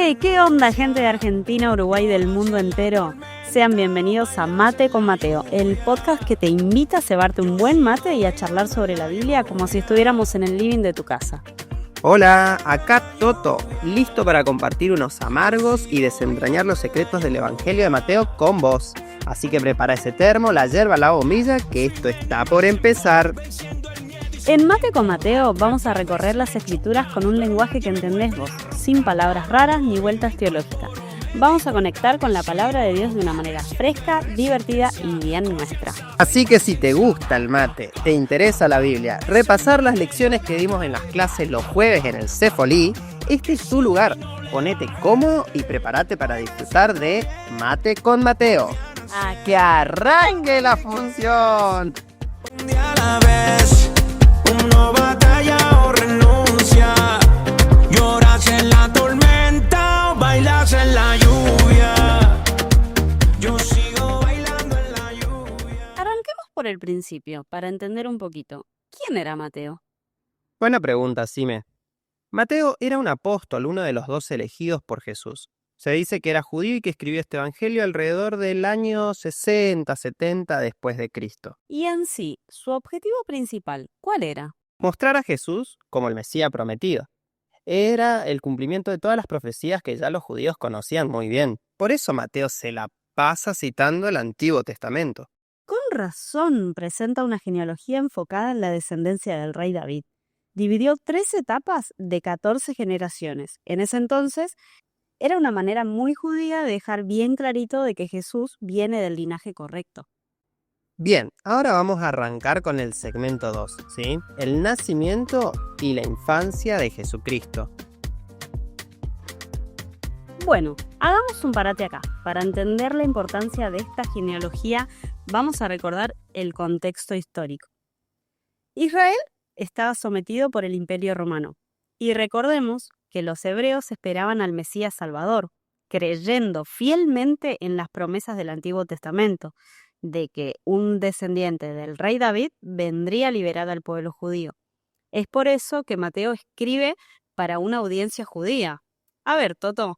Hey, ¿qué onda, gente de Argentina, Uruguay, del mundo entero? Sean bienvenidos a Mate con Mateo, el podcast que te invita a cebarte un buen mate y a charlar sobre la Biblia como si estuviéramos en el living de tu casa. Hola, acá Toto, listo para compartir unos amargos y desentrañar los secretos del Evangelio de Mateo con vos. Así que prepara ese termo, la yerba, la bombilla, que esto está por empezar. En Mate con Mateo vamos a recorrer las escrituras con un lenguaje que entendés vos, sin palabras raras ni vueltas teológicas. Vamos a conectar con la palabra de Dios de una manera fresca, divertida y bien nuestra. Así que si te gusta el mate, te interesa la Biblia, repasar las lecciones que dimos en las clases los jueves en el Cefolí, este es tu lugar. Ponete cómodo y prepárate para disfrutar de Mate con Mateo. ¡A que arranque la función! Un día a la vez, uno batalla o renuncia, lloras en la tormenta o bailas en la lluvia. Yo sigo bailando en la lluvia. Arranquemos por el principio, para entender un poquito. ¿Quién era Mateo? Buena pregunta, Sime. Mateo era un apóstol, uno de los 12 elegidos por Jesús. Se dice que era judío y que escribió este evangelio alrededor del año 60-70 después de Cristo. Y en sí, su objetivo principal, ¿cuál era? Mostrar a Jesús como el Mesías prometido. Era el cumplimiento de todas las profecías que ya los judíos conocían muy bien. Por eso Mateo se la pasa citando el Antiguo Testamento. Con razón presenta una genealogía enfocada en la descendencia del rey David. Dividió 3 etapas de 14 generaciones. En ese entonces, era una manera muy judía de dejar bien clarito de que Jesús viene del linaje correcto. Bien, ahora vamos a arrancar con el segmento 2, ¿sí? El nacimiento y la infancia de Jesucristo. Bueno, hagamos un parate acá. Para entender la importancia de esta genealogía, vamos a recordar el contexto histórico. Israel estaba sometido por el Imperio Romano. Y recordemos que los hebreos esperaban al Mesías Salvador, creyendo fielmente en las promesas del Antiguo Testamento, de que un descendiente del rey David vendría a liberar al pueblo judío. Es por eso que Mateo escribe para una audiencia judía. A ver, Toto,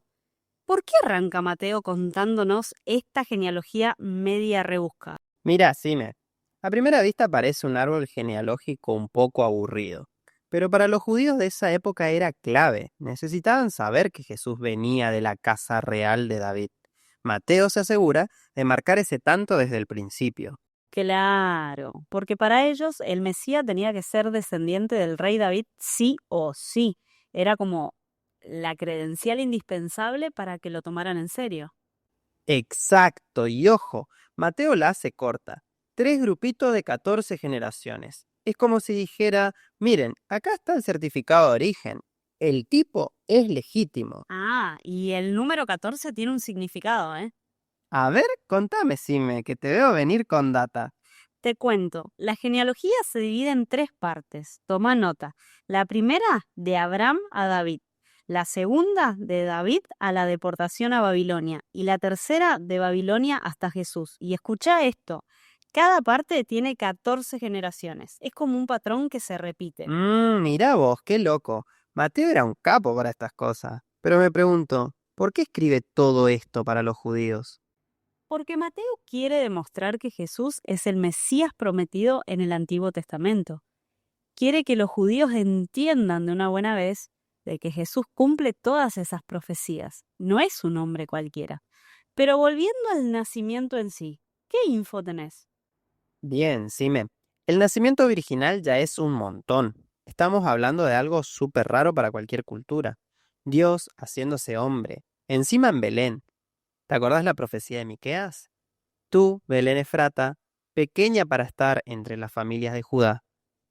¿por qué arranca Mateo contándonos esta genealogía media rebuscada? Mira, Sime, a primera vista parece un árbol genealógico un poco aburrido, pero para los judíos de esa época era clave. Necesitaban saber que Jesús venía de la casa real de David. Mateo se asegura de marcar ese tanto desde el principio. Claro, porque para ellos el Mesías tenía que ser descendiente del rey David sí o sí. Era como la credencial indispensable para que lo tomaran en serio. Exacto, y ojo, Mateo la hace corta. 3 grupitos de 14 generaciones. Es como si dijera, miren, acá está el certificado de origen. El tipo es legítimo. Ah, y el número 14 tiene un significado, ¿eh? A ver, contame, Sime, que te veo venir con data. Te cuento, la genealogía se divide en 3 partes. Toma nota. La primera, de Abraham a David. La segunda, de David a la deportación a Babilonia. Y la tercera, de Babilonia hasta Jesús. Y escucha esto. Cada parte tiene 14 generaciones. Es como un patrón que se repite. Mirá vos, qué loco. Mateo era un capo para estas cosas. Pero me pregunto, ¿por qué escribe todo esto para los judíos? Porque Mateo quiere demostrar que Jesús es el Mesías prometido en el Antiguo Testamento. Quiere que los judíos entiendan de una buena vez de que Jesús cumple todas esas profecías. No es un hombre cualquiera. Pero volviendo al nacimiento en sí, ¿qué info tenés? Bien, Sime. El nacimiento virginal ya es un montón. Estamos hablando de algo súper raro para cualquier cultura. Dios haciéndose hombre, encima en Belén. ¿Te acordás la profecía de Miqueas? Tú, Belén Efrata, pequeña para estar entre las familias de Judá.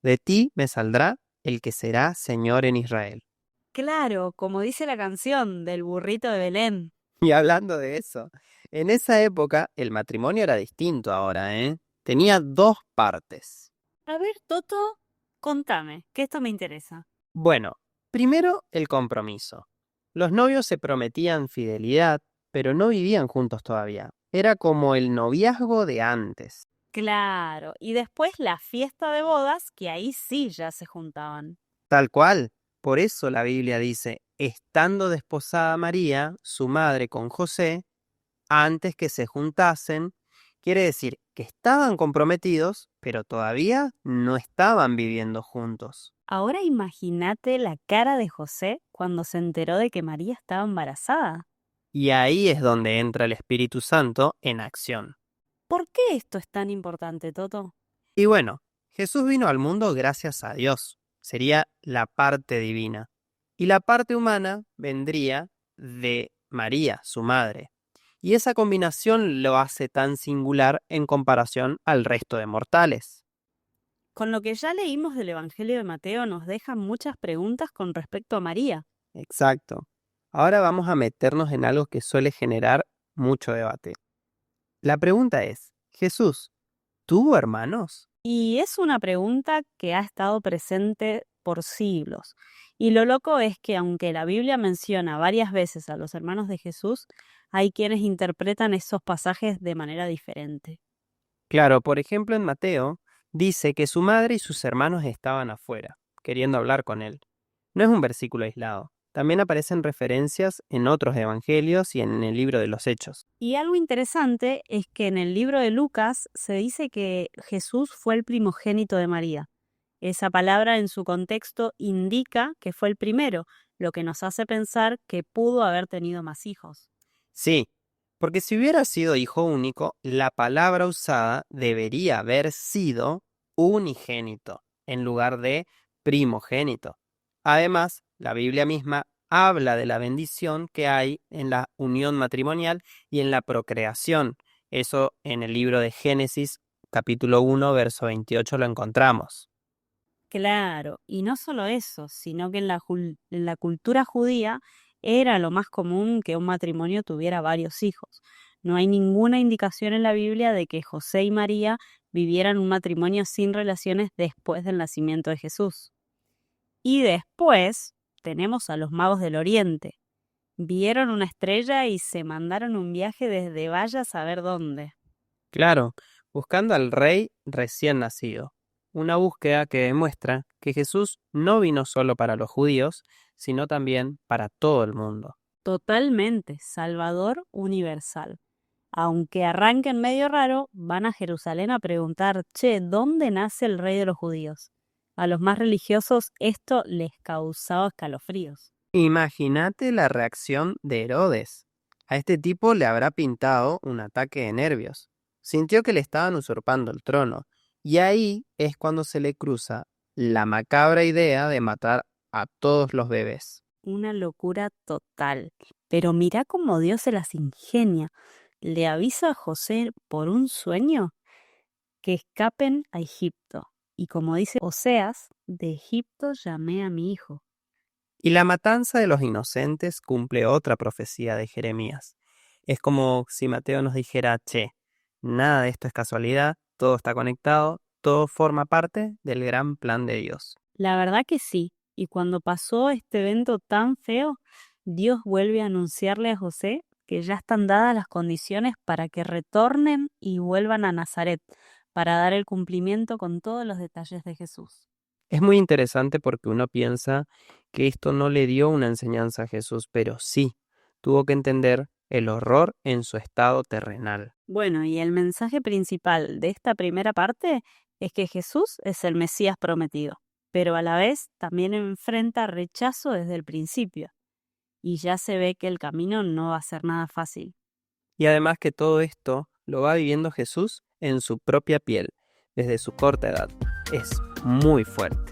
De ti me saldrá el que será Señor en Israel. Claro, como dice la canción del burrito de Belén. Y hablando de eso, en esa época el matrimonio era distinto ahora, ¿eh? Tenía 2 partes. A ver, Toto, contame, que esto me interesa. Bueno, primero el compromiso. Los novios se prometían fidelidad, pero no vivían juntos todavía. Era como el noviazgo de antes. Claro, y después la fiesta de bodas, que ahí sí ya se juntaban. Tal cual, Por eso la Biblia dice, estando desposada María, su madre, con José, antes que se juntasen, quiere decir que estaban comprometidos, pero todavía no estaban viviendo juntos. Ahora imagínate la cara de José cuando se enteró de que María estaba embarazada. Y ahí es donde entra el Espíritu Santo en acción. ¿Por qué esto es tan importante, Toto? Y bueno, Jesús vino al mundo gracias a Dios. Sería la parte divina. Y la parte humana vendría de María, su madre. Y esa combinación lo hace tan singular en comparación al resto de mortales. Con lo que ya leímos del Evangelio de Mateo nos dejan muchas preguntas con respecto a María. Exacto. Ahora vamos a meternos en algo que suele generar mucho debate. La pregunta es, ¿Jesús tuvo hermanos? Y es una pregunta que ha estado presente por siglos. Y lo loco es que aunque la Biblia menciona varias veces a los hermanos de Jesús, hay quienes interpretan esos pasajes de manera diferente. Claro, por ejemplo en Mateo dice que su madre y sus hermanos estaban afuera, queriendo hablar con él. No es un versículo aislado. También aparecen referencias en otros evangelios y en el libro de los Hechos. Y algo interesante es que en el libro de Lucas se dice que Jesús fue el primogénito de María. Esa palabra en su contexto indica que fue el primero, lo que nos hace pensar que pudo haber tenido más hijos. Sí, porque si hubiera sido hijo único, la palabra usada debería haber sido unigénito, en lugar de primogénito. Además, la Biblia misma habla de la bendición que hay en la unión matrimonial y en la procreación. Eso en el libro de Génesis, capítulo 1, verso 28 lo encontramos. Claro, y no solo eso, sino que en la cultura judía era lo más común que un matrimonio tuviera varios hijos. No hay ninguna indicación en la Biblia de que José y María vivieran un matrimonio sin relaciones después del nacimiento de Jesús. Y después tenemos a los magos del Oriente. Vieron una estrella y se mandaron un viaje desde vaya a saber dónde. Claro, buscando al rey recién nacido. Una búsqueda que demuestra que Jesús no vino solo para los judíos, sino también para todo el mundo. Totalmente, Salvador universal. Aunque arranquen medio raro, van a Jerusalén a preguntar, che, ¿dónde nace el rey de los judíos? A los más religiosos esto les causaba escalofríos. Imagínate la reacción de Herodes. A este tipo le habrá pintado un ataque de nervios. Sintió que le estaban usurpando el trono, y ahí es cuando se le cruza la macabra idea de matar a todos los bebés. Una locura total. Pero mirá cómo Dios se las ingenia. Le avisa a José por un sueño que escapen a Egipto. Y como dice Oseas, de Egipto llamé a mi hijo. Y la matanza de los inocentes cumple otra profecía de Jeremías. Es como si Mateo nos dijera, che, nada de esto es casualidad, todo está conectado, todo forma parte del gran plan de Dios. La verdad que sí. Y cuando pasó este evento tan feo, Dios vuelve a anunciarle a José que ya están dadas las condiciones para que retornen y vuelvan a Nazaret, para dar el cumplimiento con todos los detalles de Jesús. Es muy interesante porque uno piensa que esto no le dio una enseñanza a Jesús, pero sí, tuvo que entender el horror en su estado terrenal. Bueno, y el mensaje principal de esta primera parte es que Jesús es el Mesías prometido, pero a la vez también enfrenta rechazo desde el principio. Y ya se ve que el camino no va a ser nada fácil. Y además que todo esto lo va viviendo Jesús en su propia piel, desde su corta edad. Es muy fuerte.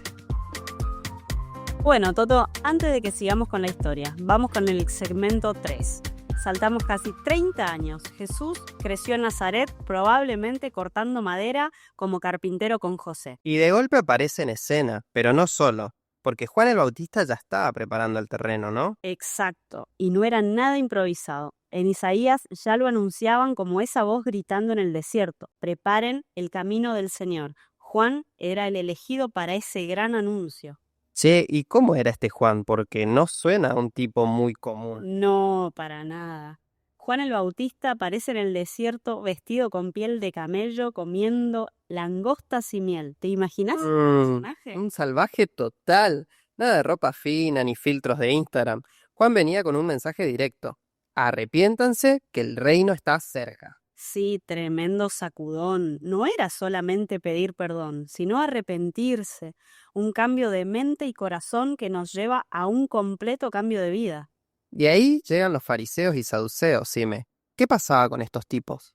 Bueno, Toto, antes de que sigamos con la historia, vamos con el segmento 3. Saltamos casi 30 años. Jesús creció en Nazaret, probablemente cortando madera como carpintero con José. Y de golpe aparece en escena, pero no solo, porque Juan el Bautista ya estaba preparando el terreno, ¿no? Exacto, y no era nada improvisado. En Isaías ya lo anunciaban como esa voz gritando en el desierto: preparen el camino del Señor. Juan era el elegido para ese gran anuncio. Che, ¿y cómo era este Juan? Porque no suena a un tipo muy común. No, para nada. Juan el Bautista aparece en el desierto vestido con piel de camello, comiendo langostas y miel. ¿Te imaginas ese personaje? Un salvaje total. Nada de ropa fina ni filtros de Instagram. Juan venía con un mensaje directo. Arrepiéntanse que el reino está cerca. Sí, tremendo sacudón. No era solamente pedir perdón, sino arrepentirse. Un cambio de mente y corazón que nos lleva a un completo cambio de vida. Y ahí llegan los fariseos y saduceos, Sime. ¿Qué pasaba con estos tipos?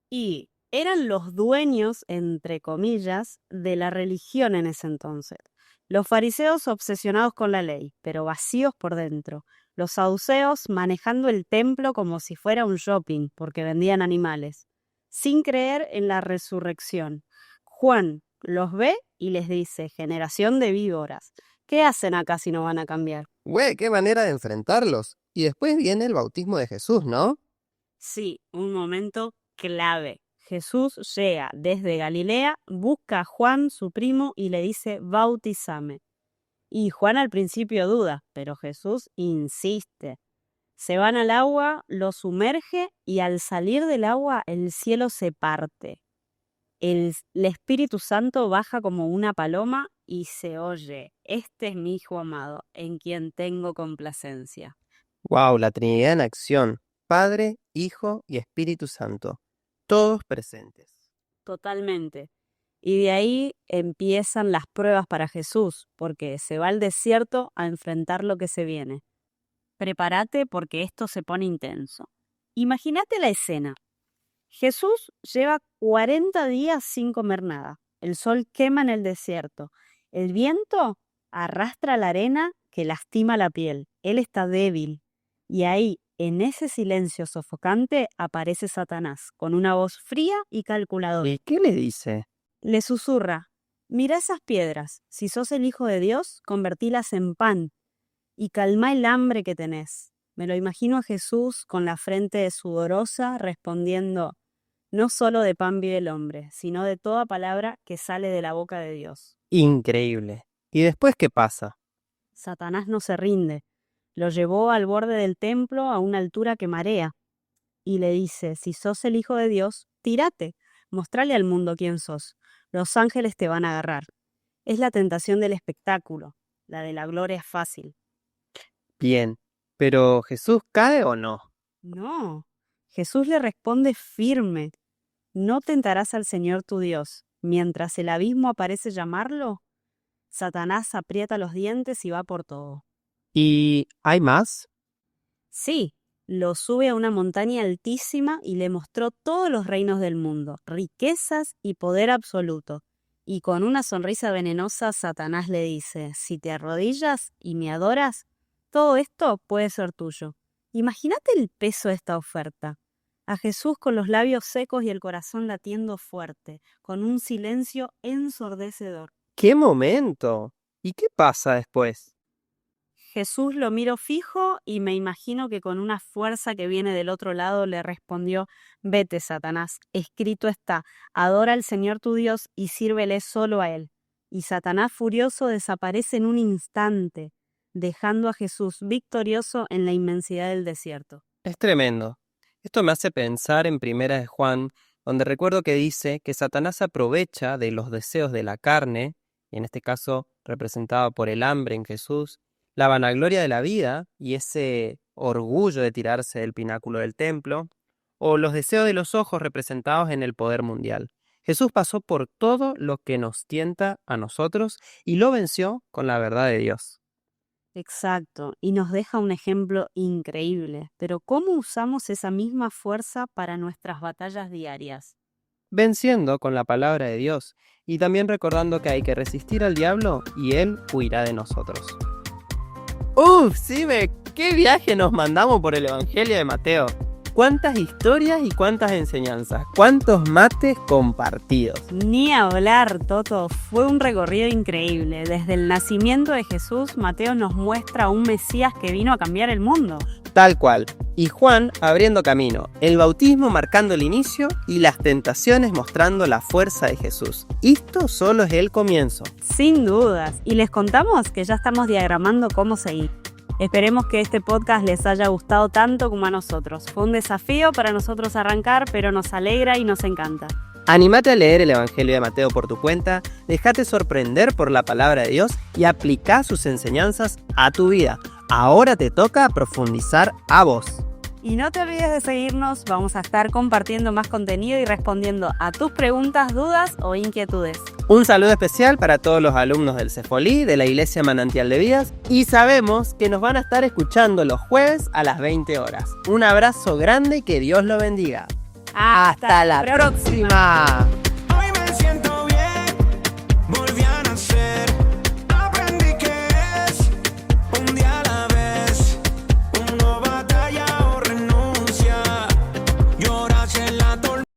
Y eran los dueños, entre comillas, de la religión en ese entonces. Los fariseos obsesionados con la ley, pero vacíos por dentro. Los saduceos manejando el templo como si fuera un shopping, porque vendían animales, sin creer en la resurrección. Juan los ve y les dice, generación de víboras, ¿qué hacen acá si no van a cambiar? Güey, qué manera de enfrentarlos. Y después viene el bautismo de Jesús, ¿no? Sí, un momento clave. Jesús llega desde Galilea, busca a Juan, su primo, y le dice, bautízame. Y Juan al principio duda, pero Jesús insiste. Se van al agua, lo sumerge y al salir del agua el cielo se parte. El Espíritu Santo baja como una paloma y se oye, este es mi Hijo amado, en quien tengo complacencia. Wow, la Trinidad en acción. Padre, Hijo y Espíritu Santo. Todos presentes. Totalmente. Y de ahí empiezan las pruebas para Jesús, porque se va al desierto a enfrentar lo que se viene. Prepárate porque esto se pone intenso. Imagínate la escena. Jesús lleva 40 días sin comer nada. El sol quema en el desierto. El viento arrastra la arena que lastima la piel. Él está débil. Y ahí, en ese silencio sofocante, aparece Satanás, con una voz fría y calculadora. ¿Y qué le dice? Le susurra, mira esas piedras, si sos el Hijo de Dios, convertílas en pan y calma el hambre que tenés. Me lo imagino a Jesús con la frente sudorosa respondiendo, no solo de pan vive el hombre, sino de toda palabra que sale de la boca de Dios. Increíble. ¿Y después qué pasa? Satanás no se rinde, lo llevó al borde del templo a una altura que marea y le dice, si sos el Hijo de Dios, tírate, mostrale al mundo quién sos. Los ángeles te van a agarrar. Es la tentación del espectáculo. La de la gloria es fácil. Bien, pero ¿Jesús cae o no? No. Jesús le responde firme. No tentarás al Señor tu Dios. Mientras el abismo parece llamarlo, Satanás aprieta los dientes y va por todo. ¿Y hay más? Sí, lo sube a una montaña altísima y le mostró todos los reinos del mundo, riquezas y poder absoluto. Y con una sonrisa venenosa, Satanás le dice, si te arrodillas y me adoras, todo esto puede ser tuyo. Imagínate el peso de esta oferta. A Jesús con los labios secos y el corazón latiendo fuerte, con un silencio ensordecedor. ¡Qué momento! ¿Y qué pasa después? Jesús lo miró fijo y me imagino que con una fuerza que viene del otro lado le respondió, vete, Satanás, escrito está, adora al Señor tu Dios y sírvele solo a Él. Y Satanás furioso desaparece en un instante, dejando a Jesús victorioso en la inmensidad del desierto. Es tremendo. Esto me hace pensar en Primera de Juan, donde recuerdo que dice que Satanás aprovecha de los deseos de la carne, y en este caso representado por el hambre en Jesús, la vanagloria de la vida y ese orgullo de tirarse del pináculo del templo, o los deseos de los ojos representados en el poder mundial. Jesús pasó por todo lo que nos tienta a nosotros y lo venció con la verdad de Dios. Exacto, y nos deja un ejemplo increíble. Pero ¿cómo usamos esa misma fuerza para nuestras batallas diarias? Venciendo con la palabra de Dios y también recordando que hay que resistir al diablo y él huirá de nosotros. ¡Uf! Sime, qué viaje nos mandamos por el Evangelio de Mateo. Cuántas historias y cuántas enseñanzas, cuántos mates compartidos. Ni hablar, Toto, fue un recorrido increíble. Desde el nacimiento de Jesús, Mateo nos muestra a un Mesías que vino a cambiar el mundo. Tal cual. Y Juan abriendo camino, el bautismo marcando el inicio y las tentaciones mostrando la fuerza de Jesús. Esto solo es el comienzo. Sin dudas. Y les contamos que ya estamos diagramando cómo seguir. Esperemos que este podcast les haya gustado tanto como a nosotros. Fue un desafío para nosotros arrancar, pero nos alegra y nos encanta. Anímate a leer el Evangelio de Mateo por tu cuenta, déjate sorprender por la palabra de Dios y aplica sus enseñanzas a tu vida. Ahora te toca profundizar a vos. Y no te olvides de seguirnos, vamos a estar compartiendo más contenido y respondiendo a tus preguntas, dudas o inquietudes. Un saludo especial para todos los alumnos del Cefolí, de la Iglesia Manantial de Vidas, y sabemos que nos van a estar escuchando los jueves a las 20 horas. Un abrazo grande y que Dios lo bendiga. Hasta la próxima.